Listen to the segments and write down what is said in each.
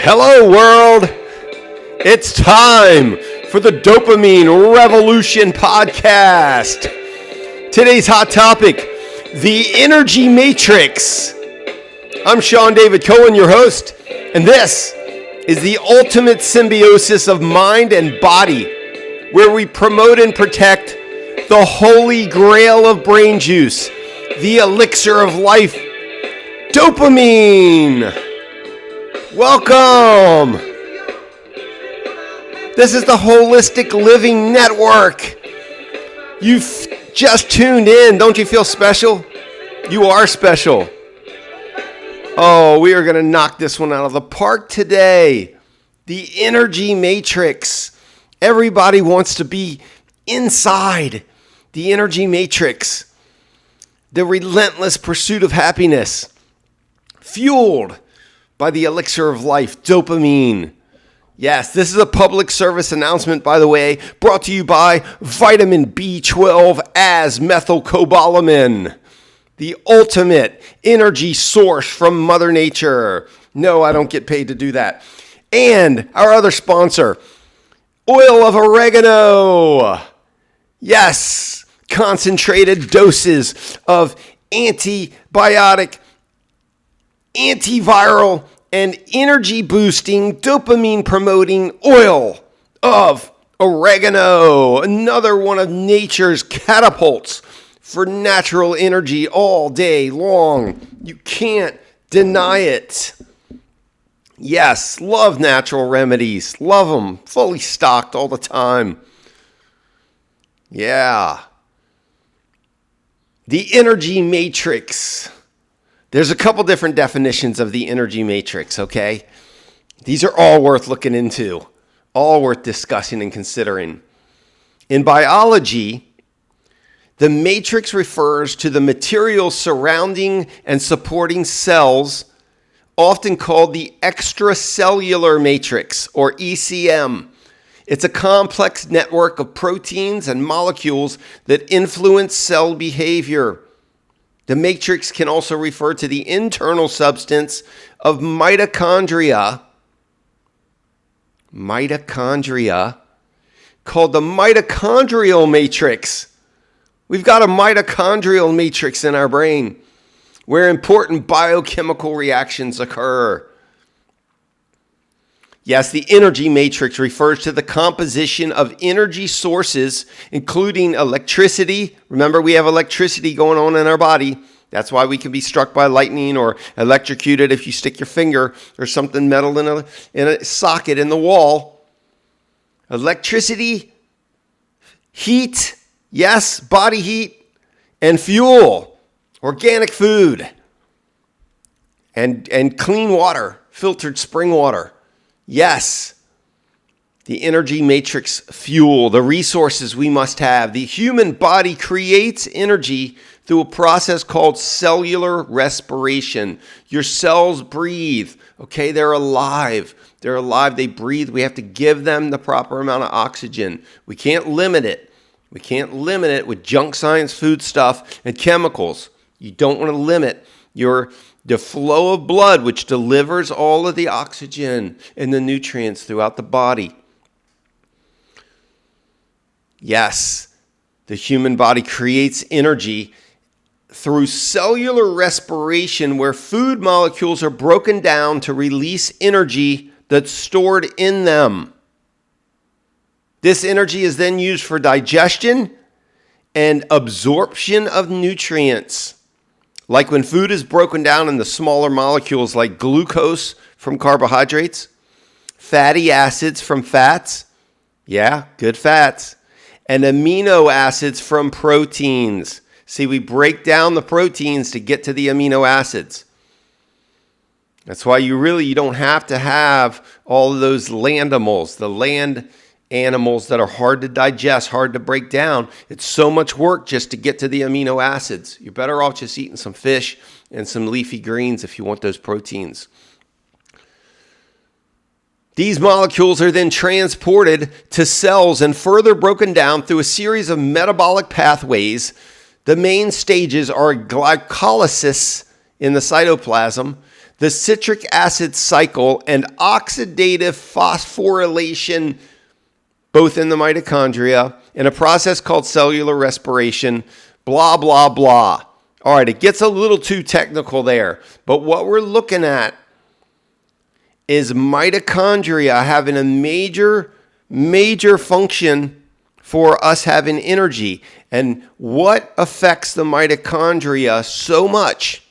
Hello world, it's time for the Dopamine Revolution podcast. Today's hot topic, the energy matrix. I'm Sean David Cohen, your host, and this is the ultimate symbiosis of mind and body, where we promote and protect the holy grail of brain juice, the elixir of life, dopamine. Welcome! This is the Holistic Living Network. You've just tuned in. Don't you feel special? You are special. Oh, we are going to knock this one out of the park today. The energy matrix. Everybody wants to be inside the energy matrix. The relentless pursuit of happiness. Fueled by the elixir of life, dopamine. Yes, this is a public service announcement, by the way, brought to you by vitamin B12 as methylcobalamin, the ultimate energy source from Mother Nature. No, I don't get paid to do that. And our other sponsor, oil of oregano. Yes, concentrated doses of antibiotic, antiviral, and energy-boosting, dopamine-promoting oil of oregano. Another one of nature's catapults for natural energy all day long. You can't deny it. Yes, love natural remedies. Love them. Fully stocked all the time. Yeah. The energy matrix. There's a couple different definitions of the energy matrix, okay? These are all worth looking into, all worth discussing and considering. In biology, the matrix refers to the material surrounding and supporting cells, often called the extracellular matrix, or ECM. It's a complex network of proteins and molecules that influence cell behavior. The matrix can also refer to the internal substance of mitochondria, called the mitochondrial matrix. We've got a mitochondrial matrix in our brain where important biochemical reactions occur. Yes, the energy matrix refers to the composition of energy sources, including electricity. Remember, we have electricity going on in our body. That's why we can be struck by lightning or electrocuted if you stick your finger or something metal in a socket in the wall. Electricity, heat, yes, body heat, and fuel, organic food, and clean water, filtered spring water. Yes, the energy matrix fuel, the resources we must have. The human body creates energy through a process called cellular respiration. Your cells breathe, okay? They're alive. They're alive, they breathe. We have to give them the proper amount of oxygen. We can't limit it. We can't limit it with junk science food stuff and chemicals. You don't want to limit the flow of blood, which delivers all of the oxygen and the nutrients throughout the body. Yes, the human body creates energy through cellular respiration, where food molecules are broken down to release energy that's stored in them. This energy is then used for digestion and absorption of nutrients. Like when food is broken down into smaller molecules like glucose from carbohydrates, fatty acids from fats, yeah, good fats, and amino acids from proteins. See, we break down the proteins to get to the amino acids. That's why you don't have to have all of those landimals, the land animals that are hard to digest, hard to break down. It's so much work just to get to the amino acids. You're better off just eating some fish and some leafy greens if you want those proteins. These molecules are then transported to cells and further broken down through a series of metabolic pathways. The main stages are glycolysis in the cytoplasm, the citric acid cycle and oxidative phosphorylation, both in the mitochondria, in a process called cellular respiration, blah, blah, blah. All right, it gets a little too technical there, but what we're looking at is mitochondria having a major function for us having energy. And what affects the mitochondria so much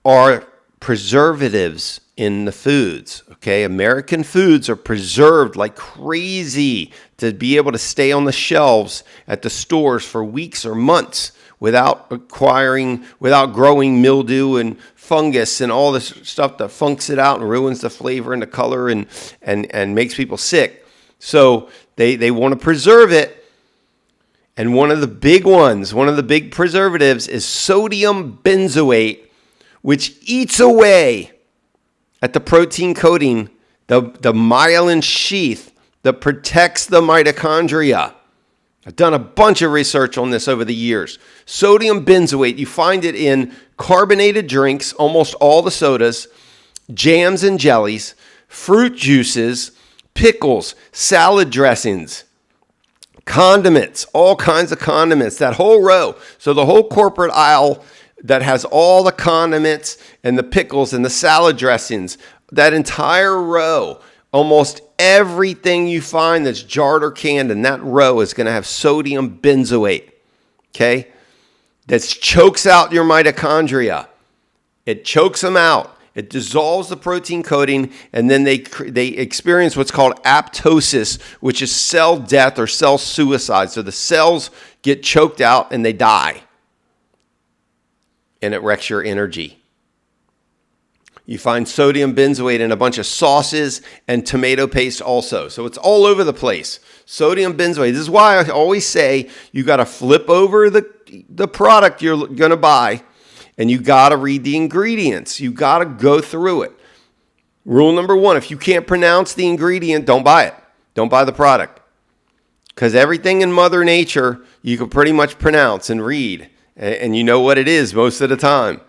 are preservatives in the foods. Okay, American foods are preserved like crazy to be able to stay on the shelves at the stores for weeks or months without growing mildew and fungus and all this stuff that funks it out and ruins the flavor and the color and makes people sick. So they want to preserve it. And one of the big preservatives is sodium benzoate, which eats away at the protein coating, the myelin sheath that protects the mitochondria. I've done a bunch of research on this over the years. Sodium benzoate, you find it in carbonated drinks, almost all the sodas, jams and jellies, fruit juices, pickles, salad dressings, condiments, all kinds of condiments, that whole row. So the whole corporate aisle that has all the condiments and the pickles and the salad dressings, that entire row, almost everything you find that's jarred or canned in that row is going to have sodium benzoate, okay? That chokes out your mitochondria. It chokes them out. It dissolves the protein coating, and then they experience what's called apoptosis, which is cell death or cell suicide. So the cells get choked out and they die. And it wrecks your energy. You find sodium benzoate in a bunch of sauces and tomato paste also. So it's all over the place. Sodium benzoate. This is why I always say you got to flip over the product you're going to buy, and you got to read the ingredients. You got to go through it. Rule number 1, if you can't pronounce the ingredient, don't buy it. Don't buy the product. Because everything in Mother Nature you can pretty much pronounce and read. And you know what it is most of the time.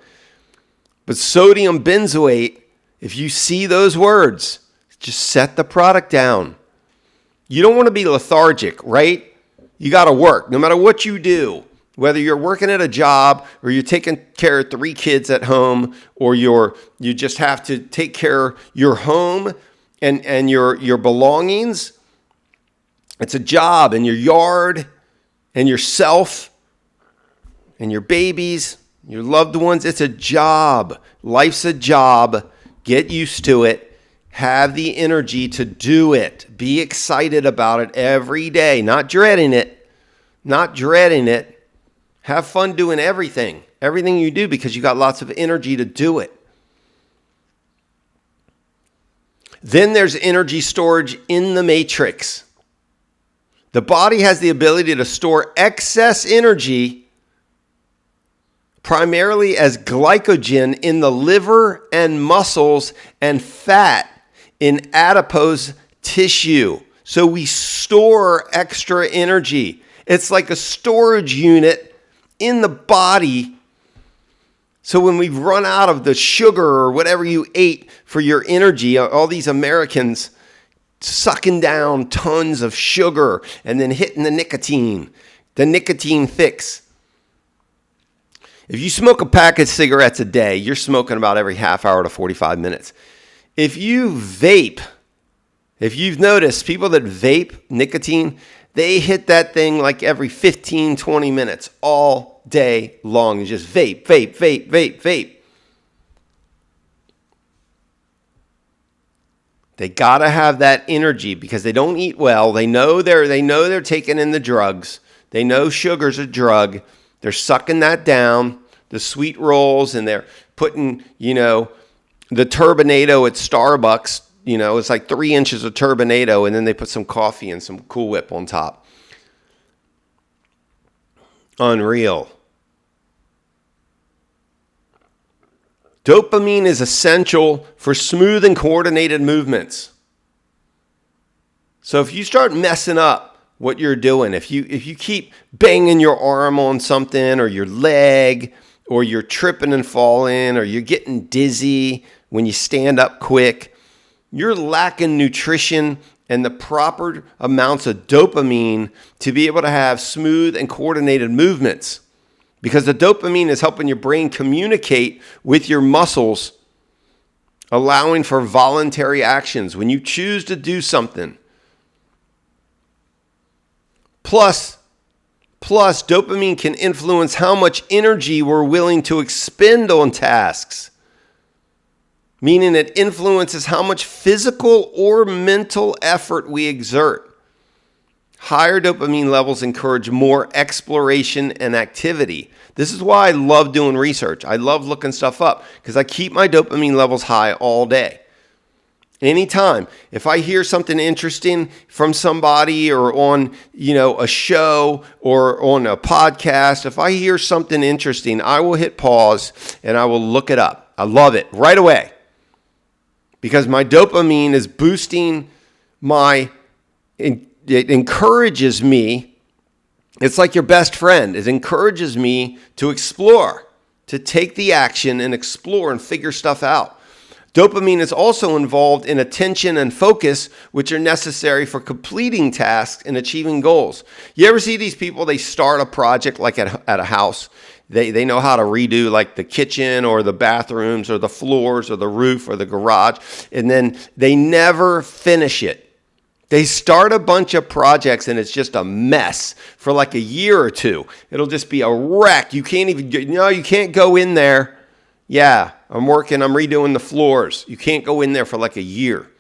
But sodium benzoate, if you see those words, just set the product down. You don't want to be lethargic, right? You got to work. No matter what you do, whether you're working at a job or you're taking care of 3 kids at home, or you just have to take care of your home and your belongings. It's a job, and your yard and yourself and your babies, your loved ones. It's a job. Life's a job. Get used to it. Have the energy to do it. Be excited about it every day. Not dreading it. Not dreading it. Have fun doing everything. Everything you do, because you got lots of energy to do it. Then there's energy storage in the matrix. The body has the ability to store excess energy primarily as glycogen in the liver and muscles and fat in adipose tissue. So we store extra energy. It's like a storage unit in the body. So when we've run out of the sugar or whatever you ate for your energy, all these Americans sucking down tons of sugar and then hitting the nicotine fix. If you smoke a pack of cigarettes a day, you're smoking about every half hour to 45 minutes. If you vape, if you've noticed, people that vape nicotine, they hit that thing like every 15, 20 minutes all day long. You just vape, vape, vape, vape, vape. They got to have that energy because they don't eat well. They know they're taking in the drugs. They know sugar's a drug. They're sucking that down, the sweet rolls, and they're putting, the turbinado at Starbucks, it's like 3 inches of turbinado, and then they put some coffee and some Cool Whip on top. Unreal. Dopamine is essential for smooth and coordinated movements. So if you start messing up what you're doing, if you keep banging your arm on something or your leg or you're tripping and falling, or you're getting dizzy when you stand up quick, you're lacking nutrition and the proper amounts of dopamine to be able to have smooth and coordinated movements. Because the dopamine is helping your brain communicate with your muscles, allowing for voluntary actions when you choose to do something. Plus, dopamine can influence how much energy we're willing to expend on tasks, meaning it influences how much physical or mental effort we exert. Higher dopamine levels encourage more exploration and activity. This is why I love doing research. I love looking stuff up because I keep my dopamine levels high all day. Anytime, if I hear something interesting from somebody or on, a show or on a podcast, if I hear something interesting, I will hit pause and I will look it up. I love it right away because my dopamine is boosting it encourages me. It's like your best friend. It encourages me to explore, to take the action and explore and figure stuff out. Dopamine is also involved in attention and focus, which are necessary for completing tasks and achieving goals. You ever see these people, they start a project like at a house. They know how to redo like the kitchen or the bathrooms or the floors or the roof or the garage, and then they never finish it. They start a bunch of projects and it's just a mess for like a year or two. It'll just be a wreck. You can't go in there. Yeah, I'm redoing the floors. You can't go in there for like a year.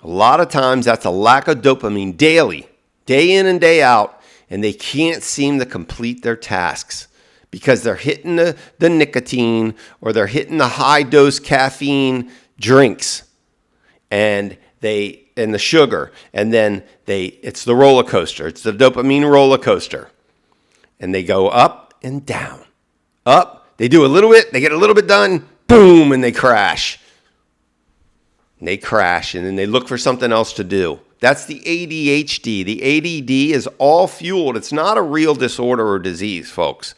A lot of times that's a lack of dopamine daily, day in and day out, and they can't seem to complete their tasks because they're hitting the nicotine or they're hitting the high dose caffeine drinks and the sugar, and then it's the roller coaster. It's the dopamine roller coaster. And they go up and down. Up, they do a little bit, they get a little bit done, boom, and they crash. And they crash, and then they look for something else to do. That's the ADHD. The ADD is all fueled. It's not a real disorder or disease, folks.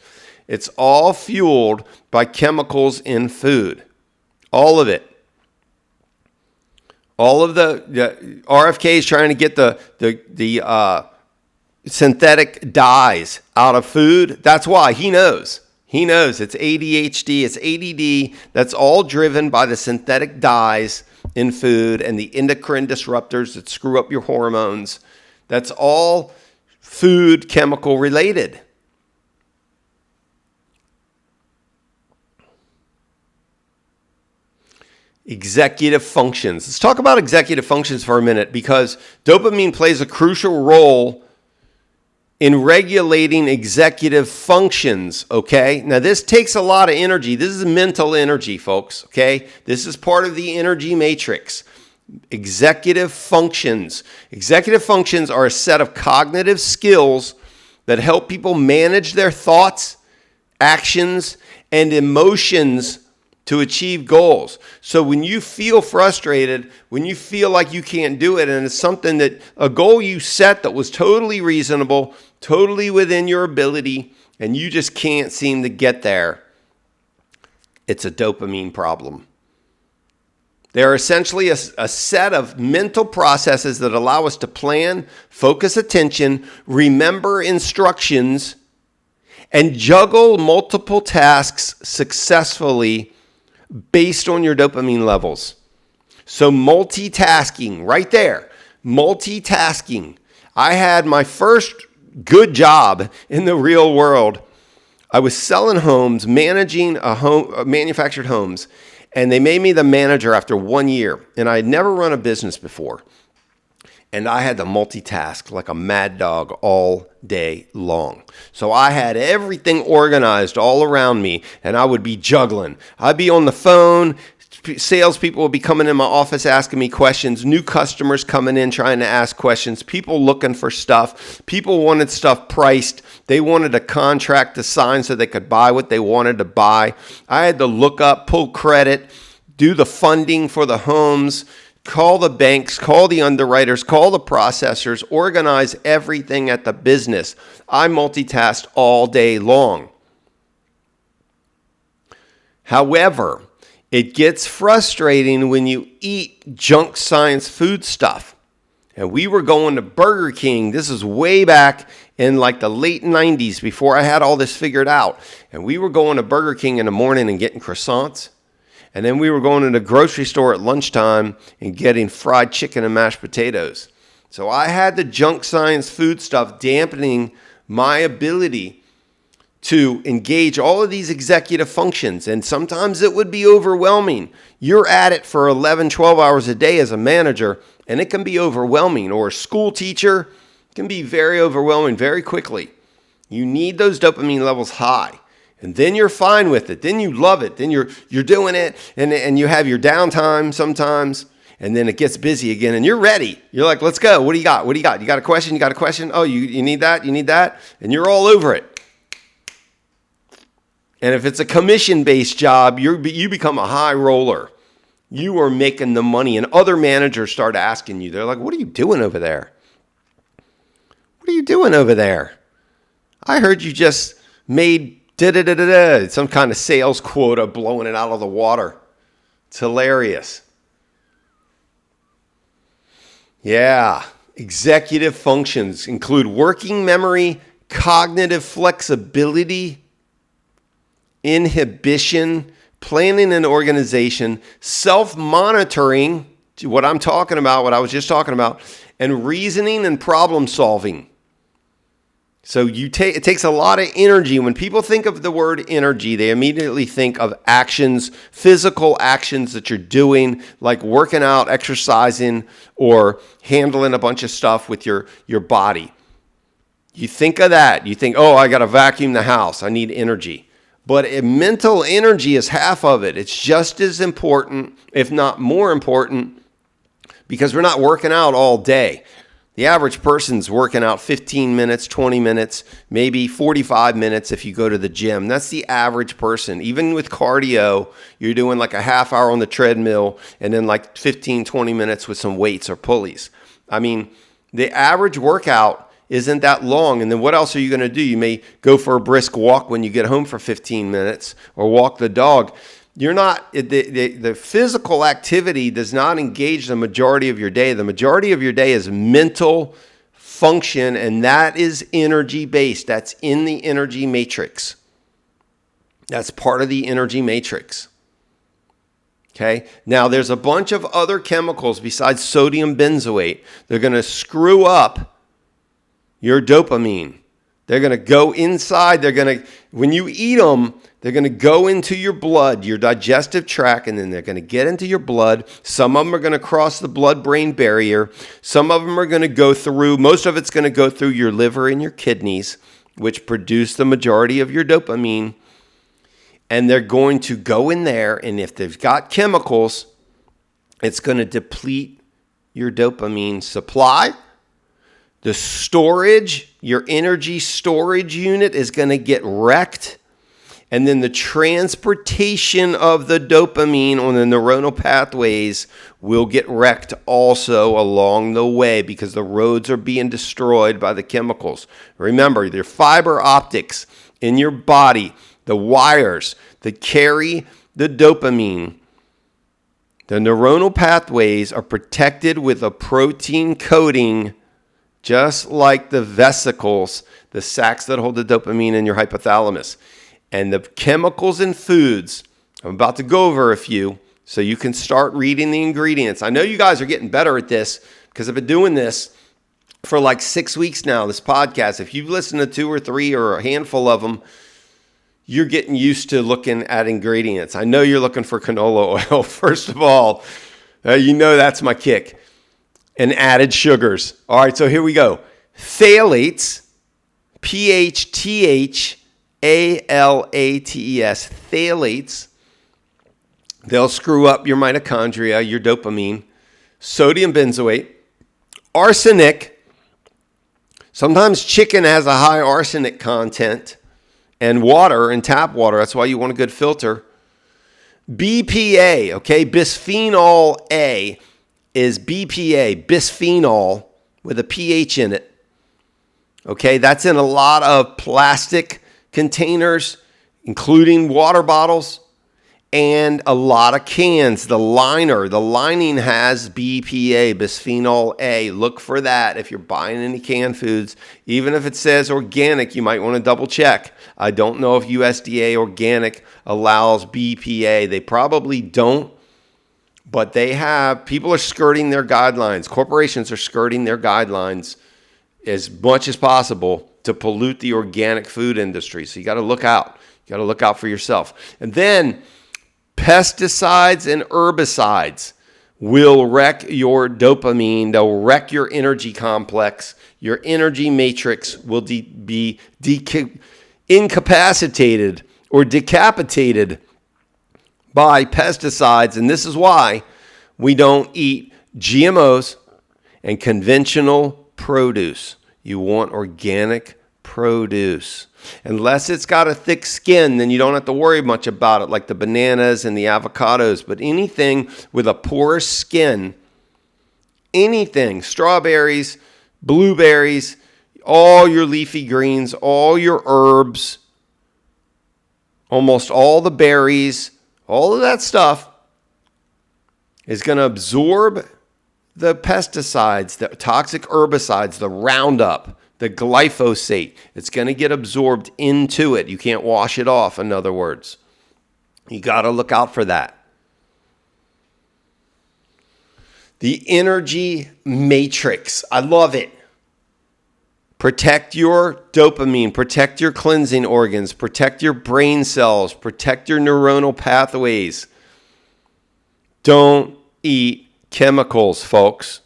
It's all fueled by chemicals in food. All of it. All of the RFK is trying to get the synthetic dyes out of food. That's why he knows. He knows it's ADHD, it's ADD. That's all driven by the synthetic dyes in food and the endocrine disruptors that screw up your hormones. That's all food chemical related. Executive functions. Let's talk about executive functions for a minute because dopamine plays a crucial role in regulating executive functions, okay? Now, this takes a lot of energy. This is mental energy, folks, okay? This is part of the energy matrix. Executive functions. Executive functions are a set of cognitive skills that help people manage their thoughts, actions, and emotions to achieve goals. So when you feel frustrated, when you feel like you can't do it, and it's something that a goal you set that was totally reasonable, totally within your ability, and you just can't seem to get there, it's a dopamine problem. They're essentially a set of mental processes that allow us to plan, focus attention, remember instructions, and juggle multiple tasks successfully based on your dopamine levels. So multitasking, right there, multitasking. I had my first good job in the real world. I was selling homes, managing manufactured homes, and they made me the manager after 1 year. And I had never run a business before. And I had to multitask like a mad dog all day long. So I had everything organized all around me, and I would be juggling. I'd be on the phone. Salespeople would be coming in my office asking me questions. New customers coming in trying to ask questions. People looking for stuff. People wanted stuff priced. They wanted a contract to sign so they could buy what they wanted to buy. I had to look up, pull credit, do the funding for the homes, call the banks, call the underwriters, call the processors, organize everything at the business. I multitasked all day long. However, it gets frustrating when you eat junk science food stuff. And we were going to Burger King. This is way back in like the late 90s before I had all this figured out. And we were going to Burger King in the morning and getting croissants. And then we were going to the grocery store at lunchtime and getting fried chicken and mashed potatoes. So I had the junk science food stuff dampening my ability to engage all of these executive functions. And sometimes it would be overwhelming. You're at it for 11, 12 hours a day as a manager, and it can be overwhelming. Or a school teacher can be very overwhelming very quickly. You need those dopamine levels high. And then you're fine with it. Then you love it. Then you're doing it, and you have your downtime sometimes. And then it gets busy again, and you're ready. You're like, let's go. What do you got? What do you got? You got a question? You got a question? Oh, you need that? You need that? And you're all over it. And if it's a commission-based job, you become a high roller. You are making the money, and other managers start asking you. They're like, what are you doing over there? What are you doing over there? I heard you just made da-da-da-da-da, some kind of sales quota, blowing it out of the water. It's hilarious. Yeah, executive functions include working memory, cognitive flexibility, inhibition, planning and organization, self-monitoring, what I'm talking about, what I was just talking about, and reasoning and problem solving. So it takes a lot of energy. When people think of the word energy, they immediately think of actions, physical actions that you're doing, like working out, exercising, or handling a bunch of stuff with your body. You think of that. You think, oh, I got to vacuum the house. I need energy. But mental energy is half of it. It's just as important, if not more important, because we're not working out all day. The average person's working out 15 minutes, 20 minutes, maybe 45 minutes if you go to the gym. That's the average person. Even with cardio, you're doing like a half hour on the treadmill and then like 15, 20 minutes with some weights or pulleys. I mean, the average workout isn't that long. And then what else are you going to do? You may go for a brisk walk when you get home for 15 minutes or walk the dog. You're not, the physical activity does not engage the majority of your day. The majority of your day is mental function, and that is energy-based. That's in the energy matrix. That's part of the energy matrix. Okay? Now, there's a bunch of other chemicals besides sodium benzoate. They're going to screw up your dopamine. They're going to go inside. When you eat them, they're going to go into your blood, your digestive tract, and then they're going to get into your blood. Some of them are going to cross the blood-brain barrier. Some of them are going to go through, most of it's going to go through your liver and your kidneys, which produce the majority of your dopamine. And they're going to go in there, and if they've got chemicals, it's going to deplete your dopamine supply. The storage, your energy storage unit is going to get wrecked. And then the transportation of the dopamine on the neuronal pathways will get wrecked also along the way because the roads are being destroyed by the chemicals. Remember, their fiber optics in your body, the wires that carry the dopamine, the neuronal pathways are protected with a protein coating, just like the vesicles, the sacs that hold the dopamine in your hypothalamus. And the chemicals in foods, I'm about to go over a few so you can start reading the ingredients. I know you guys are getting better at this because I've been doing this for like 6 weeks now, this podcast. If you've listened to 2 or 3 or a handful of them, you're getting used to looking at ingredients. I know you're looking for canola oil, first of all. You know that's my kick. And added sugars. All right, so here we go. Phthalates, P-H-T-H, A-L-A-T-E-S, phthalates. They'll screw up your mitochondria, your dopamine. Sodium benzoate. Arsenic. Sometimes chicken has a high arsenic content. And water, and tap water. That's why you want a good filter. BPA, okay? Bisphenol A is BPA, bisphenol, with a pH in it. Okay, that's in a lot of plastic containers, including water bottles. and a lot of cans. The lining has BPA, bisphenol A. Look for that if you're buying any canned foods. Even if it says organic, you might want to double check. I don't know if USDA organic allows BPA. They probably don't, but they have. People are skirting their guidelines. Corporations are skirting their guidelines as much as possible to pollute the organic food industry. So you got to look out. You got to look out for yourself. And then pesticides and herbicides will wreck your dopamine. They'll wreck your energy complex. Your energy matrix will be incapacitated or decapitated by pesticides. And this is why we don't eat GMOs and conventional produce. You want organic produce. Unless it's got a thick skin, then you don't have to worry much about it, like the bananas and the avocados. But anything with a porous skin, anything, strawberries, blueberries, all your leafy greens, all your herbs, almost all the berries, all of that stuff is going to absorb the pesticides, the toxic herbicides, the Roundup, the glyphosate. It's going to get absorbed into it. You can't wash it off, in other words. You got to look out for that. The energy matrix. I love it. Protect your dopamine, protect your cleansing organs, protect your brain cells, protect your neuronal pathways. Don't eat chemicals, folks.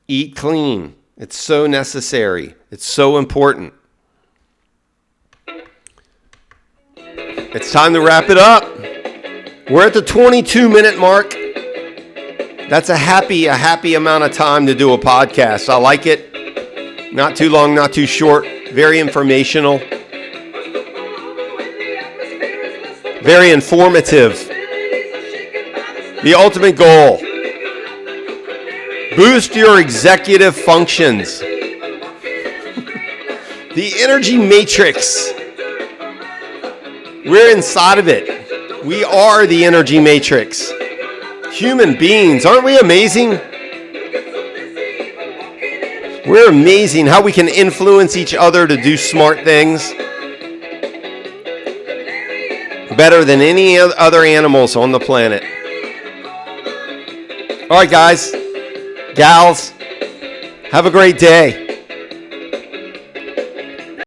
Eat clean. It's so necessary. It's so important. It's time to wrap it up. We're at the 22-minute mark. That's a happy amount of time to do a podcast. I like it. Not too long, not too short. Very informational. Very informative. The ultimate goal. Boost your executive functions. The energy matrix. We're inside of it. We are the energy matrix. Human beings, aren't we amazing? We're amazing how we can influence each other to do smart things. Better than any other animals on the planet. All right, guys, gals, have a great day.